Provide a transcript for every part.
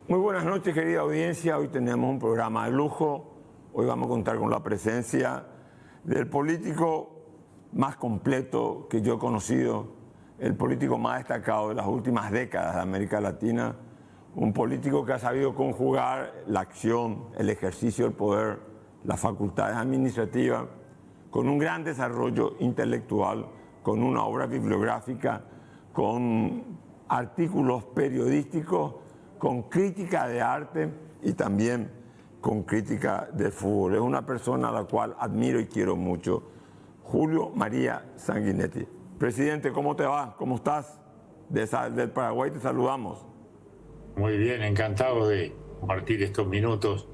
Muy buenas noches, querida audiencia. Hoy tenemos un programa de lujo. Hoy vamos a contar con la presencia del político más completo que yo he conocido, el político más destacado de las últimas décadas de América Latina, un político que ha sabido conjugar la acción, el ejercicio del poder, las facultades administrativas, con un gran desarrollo intelectual, con una obra bibliográfica, con artículos periodísticos, con crítica de arte y también con crítica de fútbol. Es una persona a la cual admiro y quiero mucho. Julio María Sanguinetti. Presidente, ¿cómo te va? ¿Cómo estás? Del Paraguay te saludamos. Muy bien, encantado de compartir estos minutos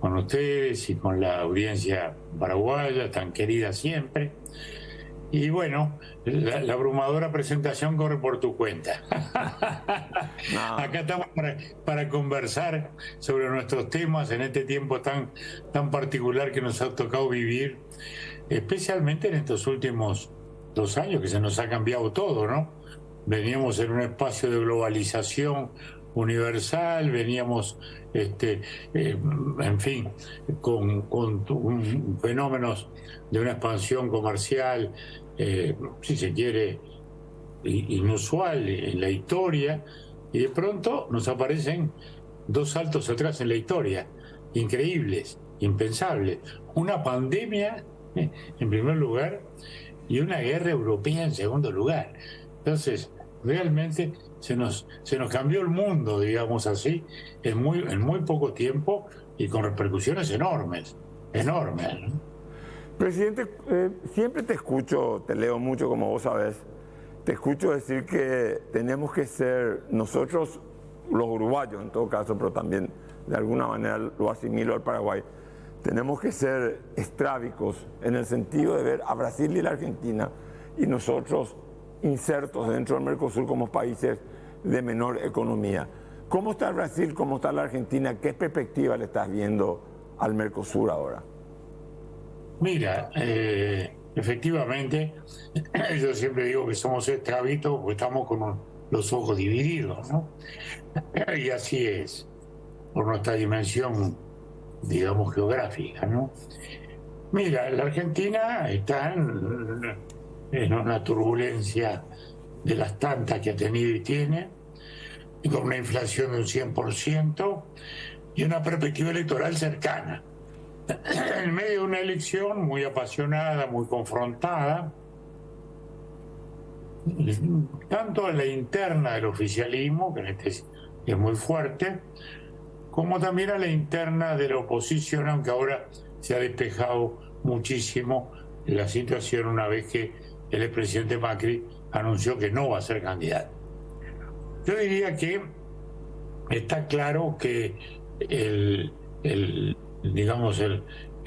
con ustedes y con la audiencia paraguaya, tan querida siempre. Y bueno, la abrumadora presentación corre por tu cuenta. No. Acá estamos para conversar sobre nuestros temas en este tiempo tan particular que nos ha tocado vivir, especialmente en estos últimos 2 años que se nos ha cambiado todo, ¿no? Veníamos en un espacio de globalización universal, veníamos, en fin, con fenómenos de una expansión comercial, si se quiere, inusual en la historia, y de pronto nos aparecen 2 saltos atrás en la historia, increíbles, impensables. Una pandemia, en primer lugar, y una guerra europea en segundo lugar. Entonces, realmente se nos cambió el mundo, digamos así, en muy poco tiempo y con repercusiones enormes, ¿no? Presidente, siempre te escucho, te leo mucho como vos sabés, te escucho decir que tenemos que ser nosotros, los uruguayos en todo caso, pero también de alguna manera lo asimilo al Paraguay, tenemos que ser estrábicos en el sentido de ver a Brasil y la Argentina y nosotros insertos dentro del Mercosur como países de menor economía. ¿Cómo está el Brasil? ¿Cómo está la Argentina? ¿Qué perspectiva le estás viendo al Mercosur ahora? Mira, efectivamente, yo siempre digo que somos estrábicos porque estamos con los ojos divididos, ¿no? Y así es, por nuestra dimensión, digamos, geográfica, ¿no? Mira, la Argentina está en una turbulencia de las tantas que ha tenido y tiene, y con una inflación de un 100% y una perspectiva electoral cercana. En medio de una elección muy apasionada, muy confrontada, tanto a la interna del oficialismo, que es muy fuerte, como también a la interna de la oposición, aunque ahora se ha despejado muchísimo la situación una vez que el expresidente Macri anunció que no va a ser candidato. Yo diría que está claro que el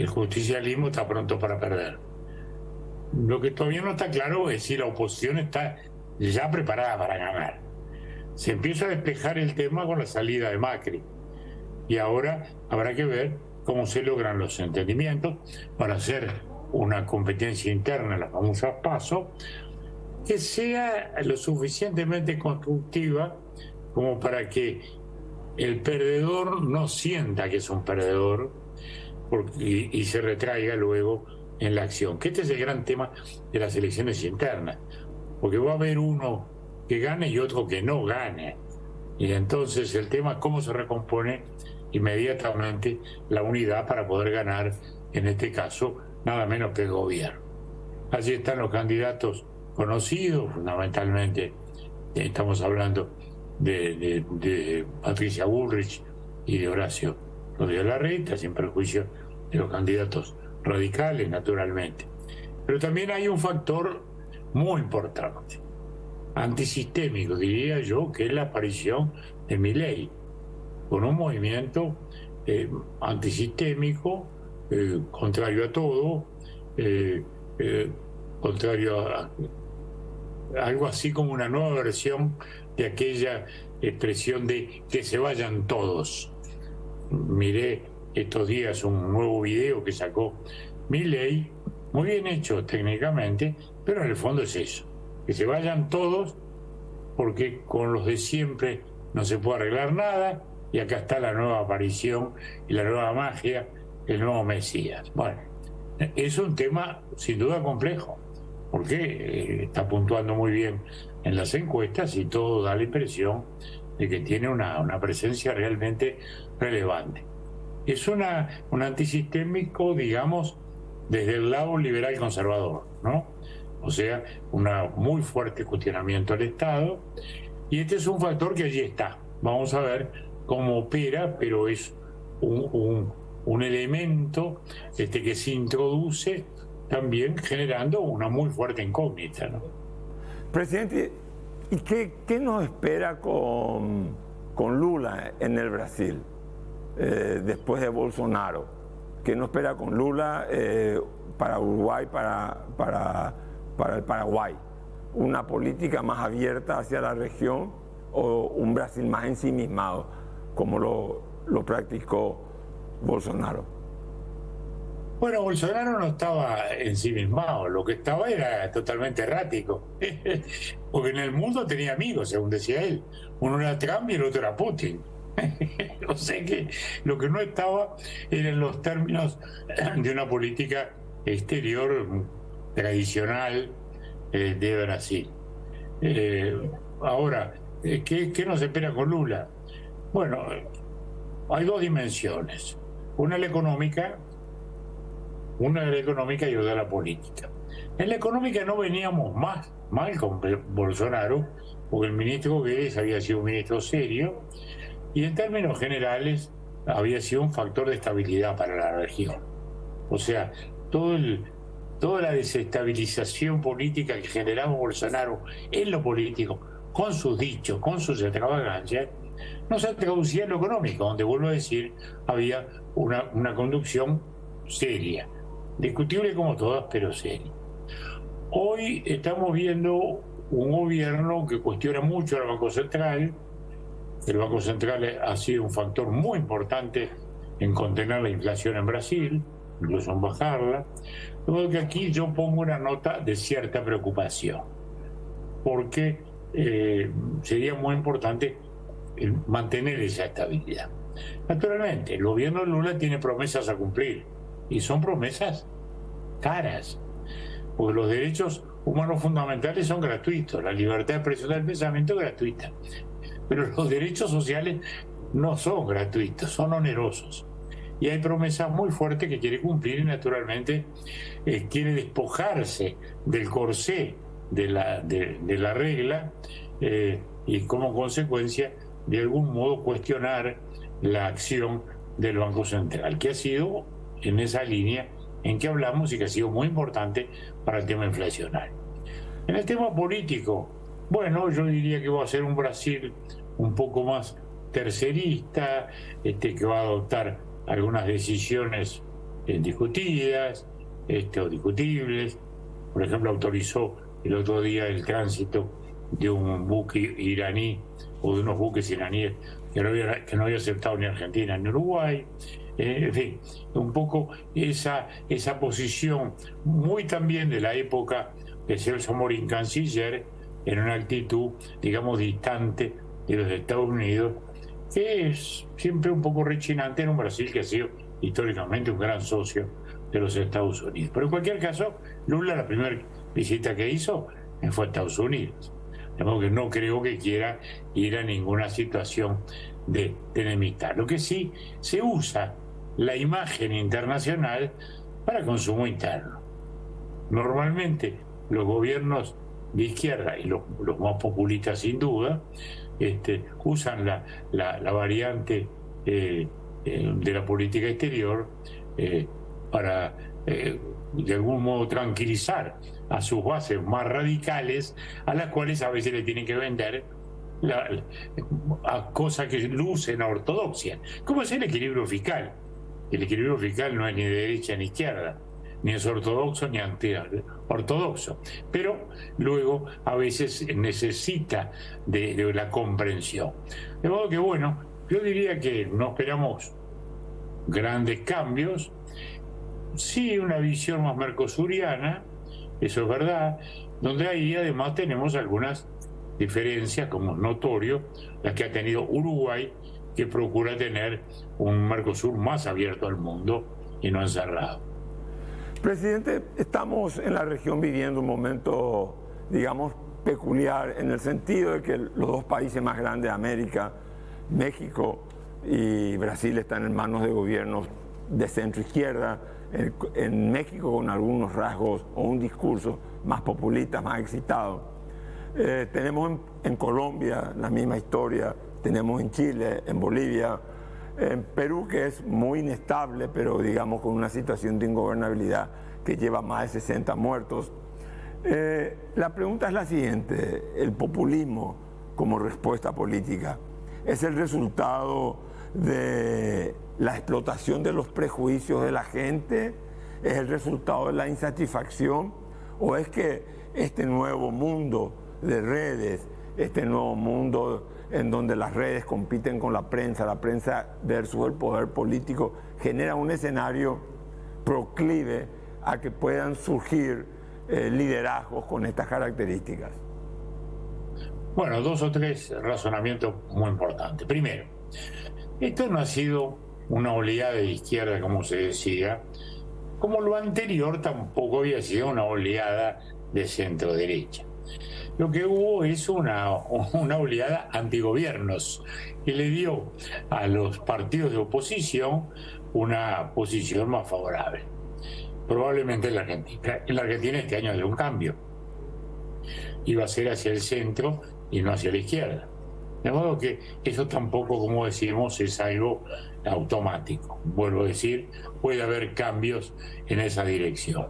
justicialismo está pronto para perder. Lo que todavía no está claro es si la oposición está ya preparada para ganar. Se empieza a despejar el tema con la salida de Macri y ahora habrá que ver cómo se logran los entendimientos para hacer una competencia interna, la famosa PASO, que sea lo suficientemente constructiva como para que el perdedor no sienta que es un perdedor y se retraiga luego en la acción. Que este es el gran tema de las elecciones internas, porque va a haber uno que gane y otro que no gane. Y entonces el tema es cómo se recompone inmediatamente la unidad para poder ganar, en este caso, nada menos que el gobierno. Allí están los candidatos conocidos, fundamentalmente estamos hablando de Patricia Bullrich y de Horacio Rodríguez Larreta, sin perjuicio de los candidatos radicales, naturalmente. Pero también hay un factor muy importante, antisistémico, diría yo, que es la aparición de Milei, con un movimiento antisistémico, contrario a todo, contrario a algo así como una nueva versión de aquella expresión de que se vayan todos. Miré estos días un nuevo video que sacó Milei, muy bien hecho técnicamente, pero en el fondo es eso, que se vayan todos porque con los de siempre no se puede arreglar nada y acá está la nueva aparición y la nueva magia, el nuevo Mesías. Bueno, es un tema sin duda complejo, porque está puntuando muy bien en las encuestas y todo da la impresión de que tiene una presencia realmente relevante. Es un antisistémico, digamos, desde el lado liberal conservador, ¿no? O sea, un muy fuerte cuestionamiento al Estado, y este es un factor que allí está. Vamos a ver cómo opera, pero es un elemento que se introduce también generando una muy fuerte incógnita, ¿no? Presidente, ¿y qué nos espera con Lula en el Brasil después de Bolsonaro? ¿Qué nos espera con Lula para Uruguay, para el Paraguay? ¿Una política más abierta hacia la región o un Brasil más ensimismado, como lo practicó Bolsonaro? Bueno, Bolsonaro no estaba ensimismado, lo que estaba era totalmente errático, porque en el mundo tenía amigos, según decía él. Uno era Trump y el otro era Putin. O sea que lo que no estaba eran los términos de una política exterior tradicional de Brasil. Ahora, ¿qué nos espera con Lula? Bueno, hay dos dimensiones. Una la económica y otra la política. En la económica no veníamos mal con Bolsonaro, porque el ministro Guedes había sido un ministro serio y en términos generales había sido un factor de estabilidad para la región. O sea, toda la desestabilización política que generaba Bolsonaro en lo político, con sus dichos, con sus extravagancias, no se traducía en lo económico, donde, vuelvo a decir, había una conducción seria, discutible como todas, pero seria. Hoy estamos viendo un gobierno que cuestiona mucho al Banco Central. El Banco Central ha sido un factor muy importante en contener la inflación en Brasil, incluso en bajarla. De modo que aquí yo pongo una nota de cierta preocupación, porque sería muy importante mantener esa estabilidad. Naturalmente, el gobierno de Lula tiene promesas a cumplir, y son promesas caras, porque los derechos humanos fundamentales son gratuitos, la libertad de expresión del pensamiento es gratuita, pero los derechos sociales no son gratuitos, son onerosos. Y hay promesas muy fuertes que quiere cumplir y naturalmente quiere despojarse del corsé de la regla y como consecuencia de algún modo cuestionar la acción del Banco Central, que ha sido en esa línea en que hablamos y que ha sido muy importante para el tema inflacionario. En el tema político, bueno, yo diría que va a ser un Brasil un poco más tercerista, que va a adoptar algunas decisiones discutidas o discutibles. Por ejemplo, autorizó el otro día el tránsito de un buque iraní o de unos buques iraníes que no había aceptado ni Argentina ni Uruguay. En fin, un poco esa posición muy también de la época de Celso Morín, canciller, en una actitud, digamos, distante de los Estados Unidos, que es siempre un poco rechinante en un Brasil que ha sido históricamente un gran socio de los Estados Unidos. Pero en cualquier caso, Lula, la primera visita que hizo fue a Estados Unidos. De modo que no creo que quiera ir a ninguna situación de enemistad. Lo que sí se usa la imagen internacional para consumo interno. Normalmente los gobiernos de izquierda y los más populistas sin duda usan la variante de la política exterior para de algún modo tranquilizar a sus bases más radicales, a las cuales a veces le tienen que vender a cosas que lucen a ortodoxia, como es el equilibrio fiscal. El equilibrio fiscal no es ni de derecha ni izquierda, ni es ortodoxo ni anti-ortodoxo, pero luego a veces necesita de la comprensión. De modo que, bueno, yo diría que no esperamos grandes cambios, sí una visión más mercosuriana, eso es verdad, donde ahí además tenemos algunas diferencias, como es notorio, las que ha tenido Uruguay que procura tener un Mercosur más abierto al mundo y no encerrado. Presidente, estamos en la región viviendo un momento, digamos, peculiar en el sentido de que los dos países más grandes de América, México y Brasil, están en manos de gobiernos de centro izquierda. En México con algunos rasgos o un discurso más populista, más excitado. Tenemos en Colombia la misma historia, tenemos en Chile, en Bolivia, en Perú, que es muy inestable, pero digamos con una situación de ingobernabilidad que lleva más de 60 muertos. La pregunta es la siguiente: ¿el populismo como respuesta política es el resultado de la explotación de los prejuicios de la gente? ¿Es el resultado de la insatisfacción? ¿O es que este nuevo mundo de redes, este nuevo mundo en donde las redes compiten con la prensa versus el poder político, genera un escenario proclive a que puedan surgir liderazgos con estas características? Bueno, dos o tres razonamientos muy importantes. Primero, esto no ha sido una oleada de izquierda, como se decía, como lo anterior tampoco había sido una oleada de centro derecha. Lo que hubo es una oleada antigobiernos que le dio a los partidos de oposición una posición más favorable. Probablemente en la Argentina este año habrá un cambio. Iba a ser hacia el centro y no hacia la izquierda. De modo que eso tampoco, como decimos, es algo automático. Vuelvo a decir, puede haber cambios en esa dirección.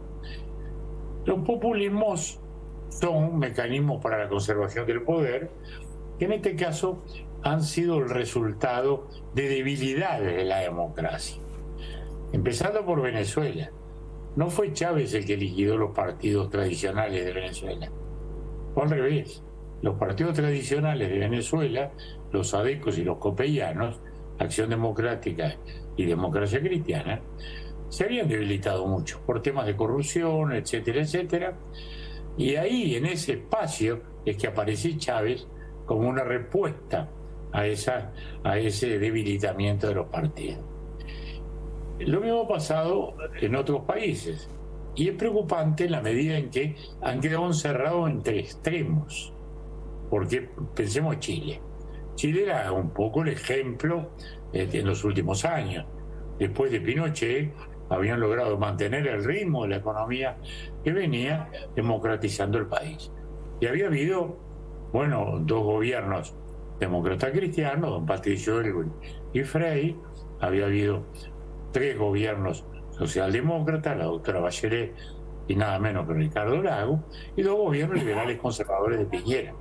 Los populismos son mecanismos para la conservación del poder, que en este caso han sido el resultado de debilidades de la democracia. Empezando por Venezuela. No fue Chávez el que liquidó los partidos tradicionales de Venezuela. Fue al revés. Los partidos tradicionales de Venezuela, los adecos y los copellanos, Acción Democrática y Democracia Cristiana, se habían debilitado mucho por temas de corrupción, etcétera, etcétera. Y ahí, en ese espacio, es que aparece Chávez como una respuesta a ese debilitamiento de los partidos. Lo mismo ha pasado en otros países. Y es preocupante en la medida en que han quedado encerrados entre extremos. Porque pensemos Chile. Chile era un poco el ejemplo en los últimos años. Después de Pinochet habían logrado mantener el ritmo de la economía que venía democratizando el país. Y había habido, bueno, dos gobiernos demócratas cristianos, don Patricio Elwin y Frei. Había habido tres gobiernos socialdemócratas, la doctora Bachelet y nada menos que Ricardo Lagos, y dos gobiernos liberales conservadores de Piñera.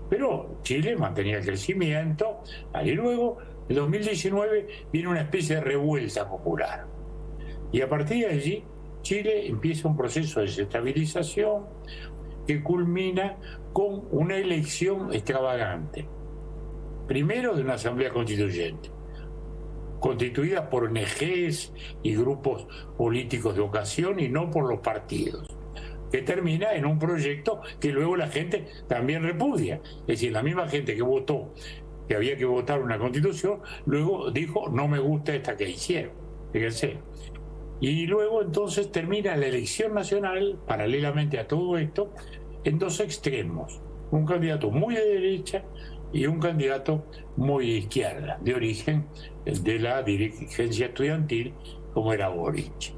Pero Chile mantenía el crecimiento, y luego, en 2019, viene una especie de revuelta popular. Y a partir de allí, Chile empieza un proceso de desestabilización que culmina con una elección extravagante. Primero de una asamblea constituyente, constituida por ONGs y grupos políticos de ocasión y no por los partidos, que termina en un proyecto que luego la gente también repudia. Es decir, la misma gente que votó que había que votar una constitución, luego dijo, no me gusta esta que hicieron. Fíjense. Y luego entonces termina la elección nacional, paralelamente a todo esto, en dos extremos. Un candidato muy de derecha y un candidato muy de izquierda, de origen de la dirigencia estudiantil, como era Boric.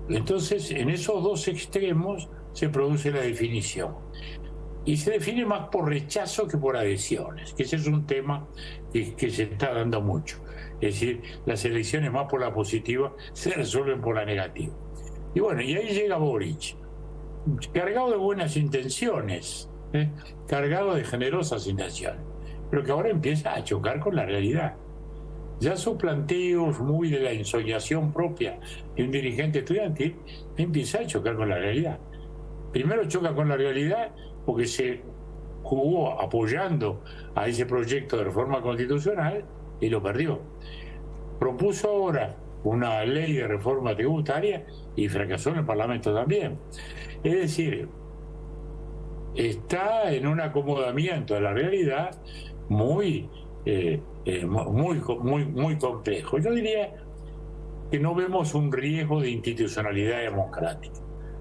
Entonces, en esos dos extremos se produce la definición. Y se define más por rechazo que por adhesiones, que ese es un tema que se está dando mucho. Es decir, las elecciones más por la positiva se resuelven por la negativa. Y bueno, y ahí llega Boric, cargado de buenas intenciones, cargado de generosas intenciones, pero que ahora empieza a chocar con la realidad. Ya sus planteos muy de la ensoñación propia de un dirigente estudiantil empieza a chocar con la realidad. Primero choca con la realidad porque se jugó apoyando a ese proyecto de reforma constitucional y lo perdió. Propuso ahora una ley de reforma tributaria y fracasó en el Parlamento también. Es decir, está en un acomodamiento de la realidad muy muy complejo. Yo diría que no vemos un riesgo de institucionalidad democrática,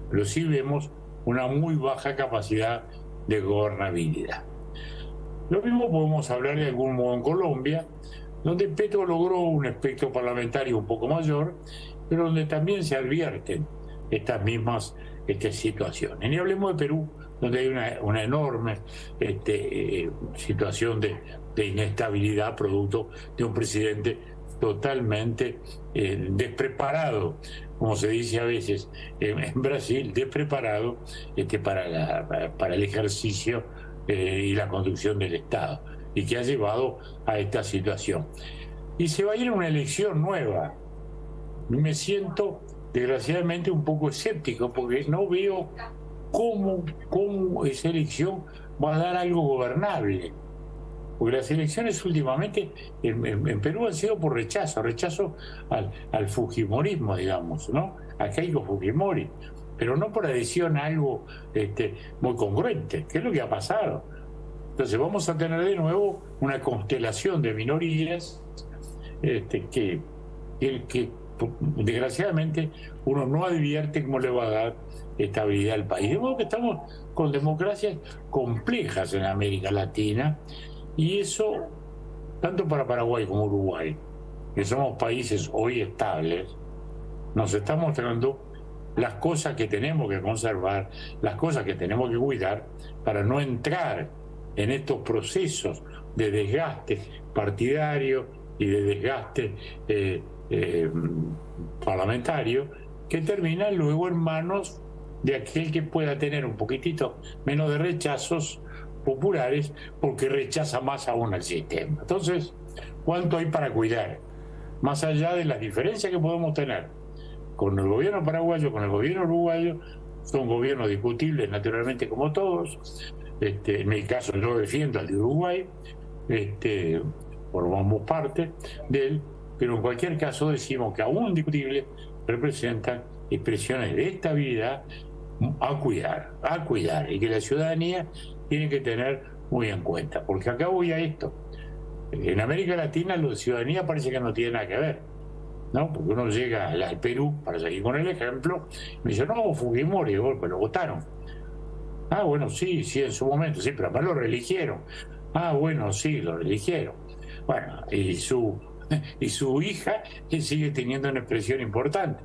pero sí vemos una muy baja capacidad de gobernabilidad. Lo mismo podemos hablar de algún modo en Colombia, donde Petro logró un espectro parlamentario un poco mayor, pero donde también se advierten estas mismas situaciones. Ni hablemos de Perú, donde hay una enorme situación de inestabilidad producto de un presidente totalmente despreparado, como se dice a veces en Brasil, despreparado para el ejercicio y la conducción del Estado, y que ha llevado a esta situación. Y se va a ir a una elección nueva. Me siento, desgraciadamente, un poco escéptico, porque no veo cómo esa elección va a dar algo gobernable. Porque las elecciones últimamente en Perú han sido por rechazo al fujimorismo, digamos, ¿no? A Keiko Fujimori, pero no por adhesión a algo muy congruente, que es lo que ha pasado. Entonces vamos a tener de nuevo una constelación de minorías que desgraciadamente uno no advierte cómo le va a dar estabilidad al país. De modo que estamos con democracias complejas en América Latina, y eso, tanto para Paraguay como Uruguay, que somos países hoy estables, nos está mostrando las cosas que tenemos que conservar, las cosas que tenemos que cuidar para no entrar en estos procesos de desgaste partidario y de desgaste parlamentario, que terminan luego en manos de aquel que pueda tener un poquitito menos de rechazos populares, porque rechaza más aún al sistema. Entonces, ¿cuánto hay para cuidar? Más allá de las diferencias que podemos tener con el gobierno paraguayo, con el gobierno uruguayo, son gobiernos discutibles naturalmente como todos. En mi caso yo defiendo al de Uruguay, formamos parte de él, pero en cualquier caso decimos que aún discutibles representan expresiones de estabilidad a cuidar, y que la ciudadanía tiene que tener muy en cuenta, porque acá voy a esto. En América Latina la ciudadanía parece que no tiene nada que ver, ¿no? Porque uno llega al Perú, para seguir con el ejemplo, y me dice, no, Fujimori, pero lo votaron. Ah, bueno, sí, en su momento, sí, pero además lo reeligieron. Ah, bueno, sí, lo reeligieron. Bueno, y su hija sigue teniendo una expresión importante.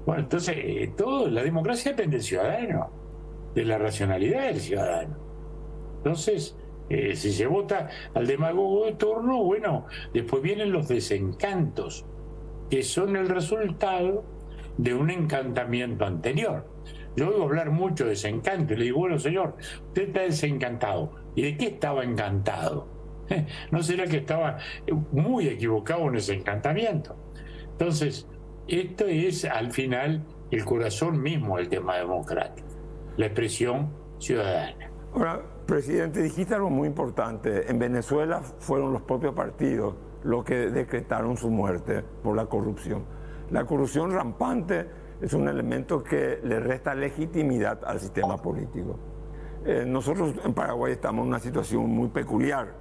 Bueno, entonces, la democracia depende del ciudadano, de la racionalidad del ciudadano. Entonces, si se vota al demagogo de turno, bueno, después vienen los desencantos, que son el resultado de un encantamiento anterior. Yo oigo hablar mucho de desencanto y le digo, bueno, señor, usted está desencantado. ¿Y de qué estaba encantado? ¿No será que estaba muy equivocado en ese encantamiento? Entonces, esto es al final el corazón mismo del tema democrático, la expresión ciudadana. Ahora, presidente, dijiste algo muy importante. En Venezuela fueron los propios partidos los que decretaron su muerte por la corrupción. La corrupción rampante es un elemento que le resta legitimidad al sistema político. Nosotros en Paraguay estamos en una situación muy peculiar.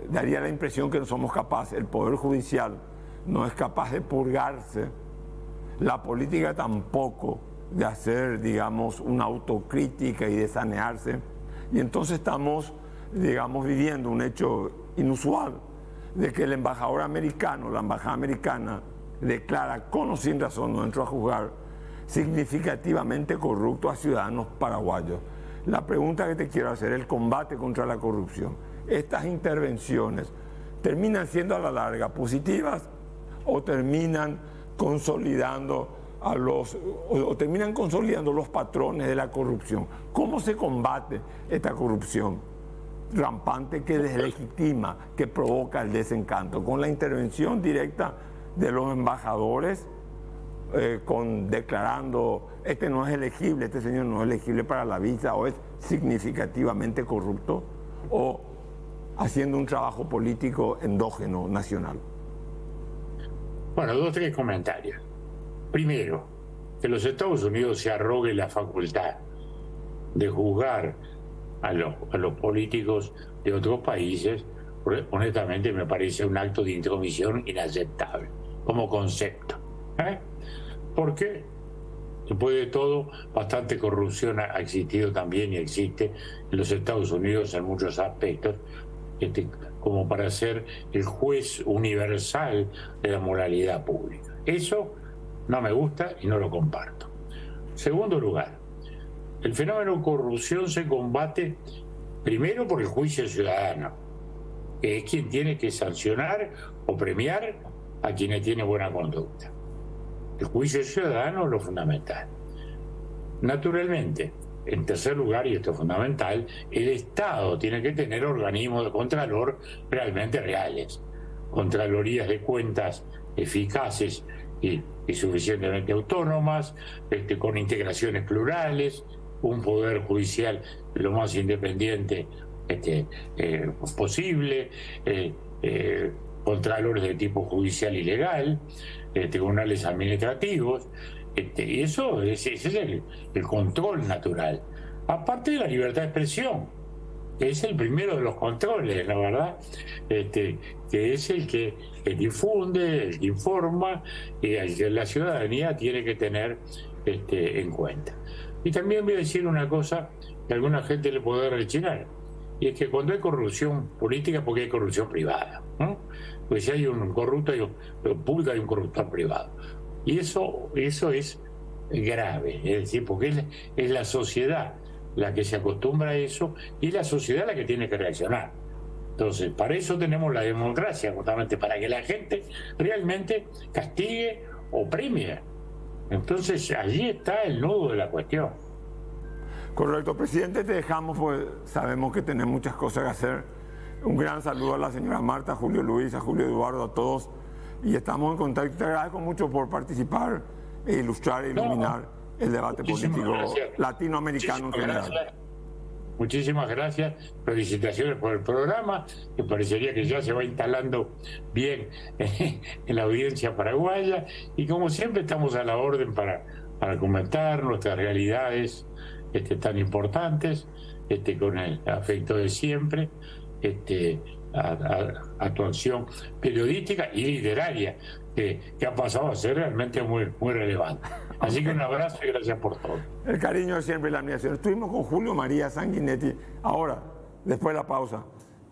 Daría la impresión que no somos capaces, el Poder Judicial no es capaz de purgarse, la política tampoco, de hacer, digamos, una autocrítica y de sanearse. Y entonces estamos, digamos, viviendo un hecho inusual de que el embajador americano, la embajada americana, declara con o sin razón, no entro a juzgar, significativamente corrupto a ciudadanos paraguayos. La pregunta que te quiero hacer, el combate contra la corrupción, ¿estas intervenciones terminan siendo a la larga positivas o terminan consolidando los patrones de la corrupción? ¿Cómo se combate esta corrupción rampante que deslegitima, que provoca el desencanto? ¿Con la intervención directa de los embajadores, declarando este no es elegible, este señor no es elegible para la visa, o es significativamente corrupto, o haciendo un trabajo político endógeno nacional? Bueno, 2 o 3 comentarios. Primero, que los Estados Unidos se arrogue la facultad de juzgar a los políticos de otros países honestamente me parece un acto de intromisión inaceptable como concepto. Porque después de todo, bastante corrupción ha existido también y existe en los Estados Unidos en muchos aspectos, como para ser el juez universal de la moralidad pública. Eso no me gusta y no lo comparto. Segundo lugar, el fenómeno de corrupción se combate primero por el juicio ciudadano, que es quien tiene que sancionar o premiar a quienes tienen buena conducta. El juicio ciudadano es lo fundamental. Naturalmente, en tercer lugar, y esto es fundamental, el Estado tiene que tener organismos de contralor realmente reales, contralorías de cuentas eficaces y suficientemente autónomas, con integraciones plurales, un poder judicial lo más independiente posible, contralores de tipo judicial y legal, tribunales administrativos, y eso ese es el control natural. Aparte de la libertad de expresión, que es el primero de los controles, la verdad, que es el que difunde, el que informa, y el que la ciudadanía tiene que tener en cuenta. Y también voy a decir una cosa que a alguna gente le puede rechinar, y es que cuando hay corrupción política, porque hay corrupción privada, ¿no? Pues si hay un corrupto público, hay un corruptor privado. Y eso es grave, es decir, porque es la sociedad la que se acostumbra a eso y la sociedad la que tiene que reaccionar. Entonces, para eso tenemos la democracia, justamente para que la gente realmente castigue o premie. Entonces, allí está el nudo de la cuestión. Correcto, presidente, te dejamos, pues sabemos que tenés muchas cosas que hacer. Un gran saludo a la señora Marta, a Julio Luis, a Julio Eduardo, a todos. Y estamos en contacto. Te agradezco mucho por participar e ilustrar e iluminar el debate político latinoamericano en general. Muchísimas gracias. Felicitaciones por el programa, que parecería que ya se va instalando bien en la audiencia paraguaya. Y como siempre estamos a la orden para comentar nuestras realidades tan importantes, con el afecto de siempre, a tu acción periodística y literaria, que ha pasado a ser realmente muy, muy relevante. Así que un abrazo y gracias por todo. El cariño de siempre y la admiración. Estuvimos con Julio María Sanguinetti. Ahora, después de la pausa,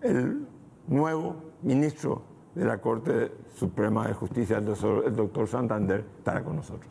el nuevo ministro de la Corte Suprema de Justicia, el doctor Santander, estará con nosotros.